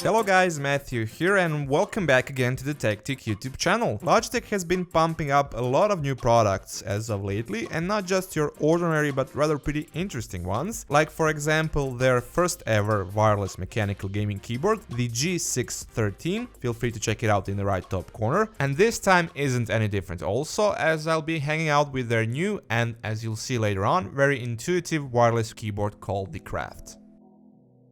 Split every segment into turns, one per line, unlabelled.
Hello guys, Matthew here and welcome back again to the TechTick YouTube channel. Logitech has been pumping up a lot of new products as of lately, and not just your ordinary but rather pretty interesting ones, like for example their first ever wireless mechanical gaming keyboard, the G613, feel free to check it out in the right top corner, and this time isn't any different also, as I'll be hanging out with their new and, as you'll see later on, very intuitive wireless keyboard called the Craft.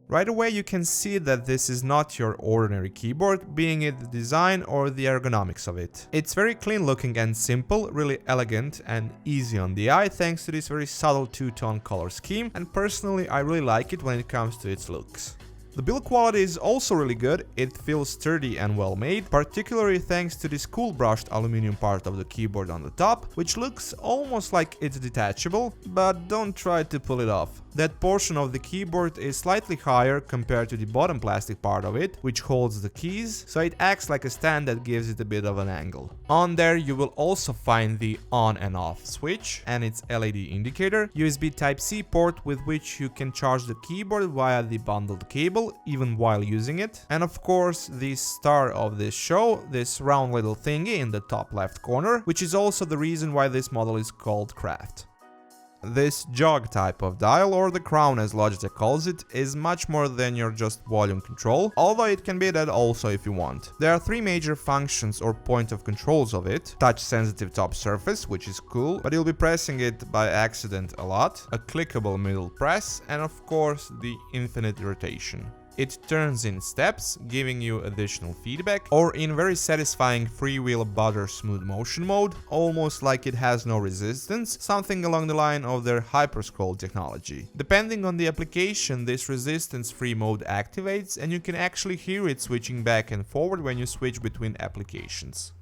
Right away you can see that this is not your ordinary keyboard, being it the design or the ergonomics of it. It's very clean looking and simple, really elegant and easy on the eye thanks to this very subtle two-tone color scheme, and personally I really like it when it comes to its looks. The build quality is also really good, it feels sturdy and well made, particularly thanks to this cool brushed aluminum part of the keyboard on the top, which looks almost like it's detachable, but don't try to pull it off. That portion of the keyboard is slightly higher compared to the bottom plastic part of it, which holds the keys, so it acts like a stand that gives it a bit of an angle. On there you will also find the on and off switch and its LED indicator, USB Type-C port with which you can charge the keyboard via the bundled cable even while using it, and of course the star of this show, this round little thingy in the top left corner, which is also the reason why this model is called Craft. This jog type of dial, or the crown as Logitech calls it, is much more than your just volume control, although it can be that also if you want. There are three major functions or point of controls of it: touch sensitive top surface, which is cool, but you'll be pressing it by accident a lot, a clickable middle press, and of course the infinite rotation. It turns in steps, giving you additional feedback, or in very satisfying freewheel butter smooth motion mode, almost like it has no resistance, something along the line of their hyperscroll technology. Depending on the application, this resistance-free mode activates, and you can actually hear it switching back and forward when you switch between applications.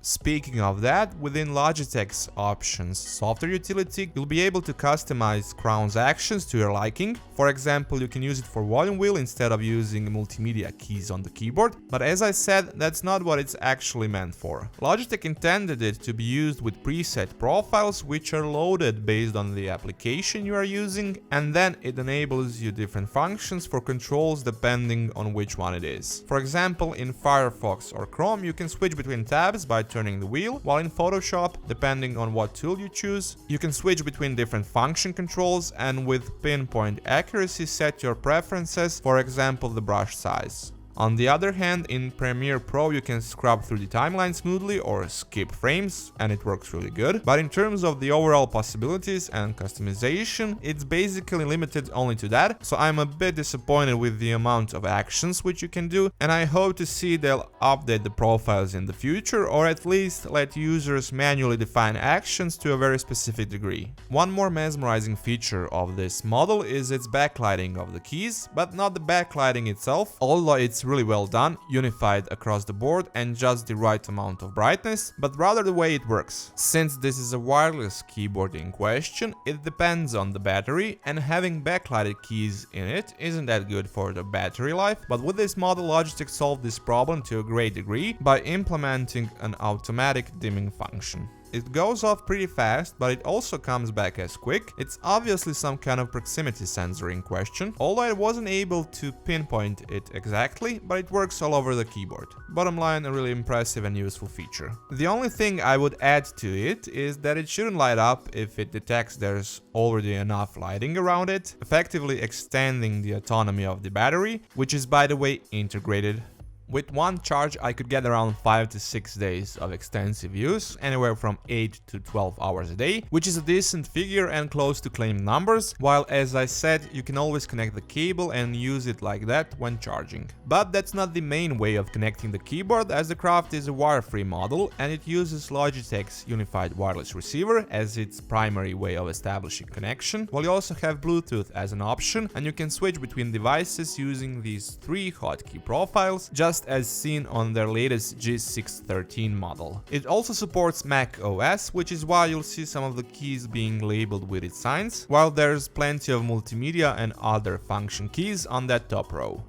Speaking of that, within Logitech's options software utility, you'll be able to customize crown's actions to your liking. For example, you can use it for volume wheel instead of using multimedia keys on the keyboard, but as I said, that's not what it's actually meant for. Logitech intended it to be used with preset profiles which are loaded based on the application you are using, and then it enables you different functions for controls depending on which one it is. For example, in Firefox or Chrome you can switch between tabs by turning the wheel, while in Photoshop, depending on what tool you choose, you can switch between different function controls and with pinpoint accuracy set your preferences, for example the brush size. On the other hand, in Premiere Pro you can scrub through the timeline smoothly or skip frames, and it works really good, but in terms of the overall possibilities and customization, it's basically limited only to that, so I'm a bit disappointed with the amount of actions which you can do, and I hope to see they'll update the profiles in the future, or at least let users manually define actions to a very specific degree. One more mesmerizing feature of this model is its backlighting of the keys, but not the backlighting itself, although it's really well done, unified across the board and just the right amount of brightness, but rather the way it works. Since this is a wireless keyboard in question, it depends on the battery, and having backlighted keys in it isn't that good for the battery life, but with this model Logitech solved this problem to a great degree by implementing an automatic dimming function. It goes off pretty fast, but it also comes back as quick. It's obviously some kind of proximity sensor in question, although I wasn't able to pinpoint it exactly, but it works all over the keyboard. Bottom line, a really impressive and useful feature. The only thing I would add to it is that it shouldn't light up if it detects there's already enough lighting around it, effectively extending the autonomy of the battery, which is by the way integrated. With one charge I could get around 5 to 6 days of extensive use, anywhere from 8 to 12 hours a day, which is a decent figure and close to claimed numbers, while as I said, you can always connect the cable and use it like that when charging. But that's not the main way of connecting the keyboard, as the Craft is a wire-free model and it uses Logitech's unified wireless receiver as its primary way of establishing connection, while you also have Bluetooth as an option, and you can switch between devices using these three hotkey profiles, just just as seen on their latest G613 model. It also supports Mac OS, which is why you'll see some of the keys being labeled with its signs, while there's plenty of multimedia and other function keys on that top row.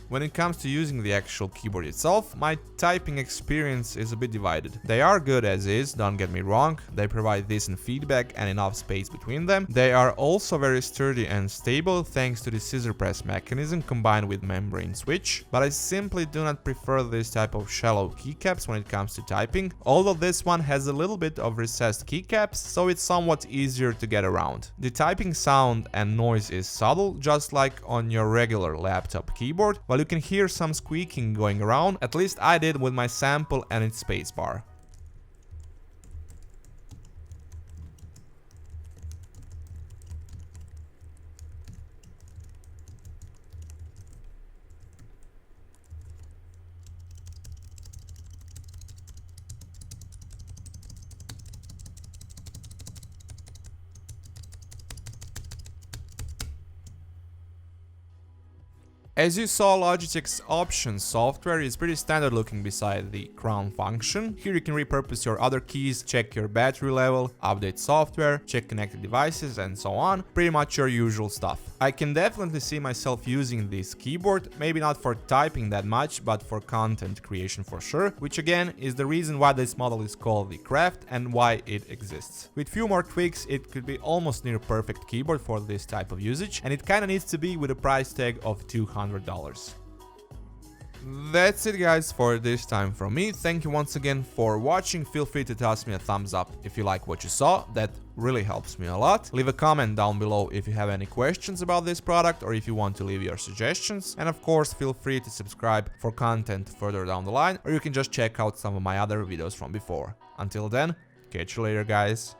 When it comes to using the actual keyboard itself, my typing experience is a bit divided. They are good as is, don't get me wrong, they provide decent feedback and enough space between them. They are also very sturdy and stable thanks to the scissor press mechanism combined with membrane switch, but I simply do not prefer this type of shallow keycaps when it comes to typing, although this one has a little bit of recessed keycaps, so it's somewhat easier to get around. The typing sound and noise is subtle, just like on your regular laptop keyboard, while you can hear some squeaking going around, at least I did with my sample and its spacebar. As you saw, Logitech's options software is pretty standard looking beside the crown function. Here you can repurpose your other keys, check your battery level, update software, check connected devices and so on. Pretty much your usual stuff. I can definitely see myself using this keyboard, maybe not for typing that much, but for content creation for sure, which again is the reason why this model is called the Craft and why it exists. With few more tweaks, it could be almost near perfect keyboard for this type of usage, and it kinda needs to be with a price tag of $200. That's it guys for this time from me. Thank you once again for watching. Feel free to toss me a thumbs up if you like what you saw, that really helps me a lot. Leave a comment down below if you have any questions about this product or if you want to leave your suggestions. And of course feel free to subscribe for content further down the line, or you can just check out some of my other videos from before. Until then, catch you later guys.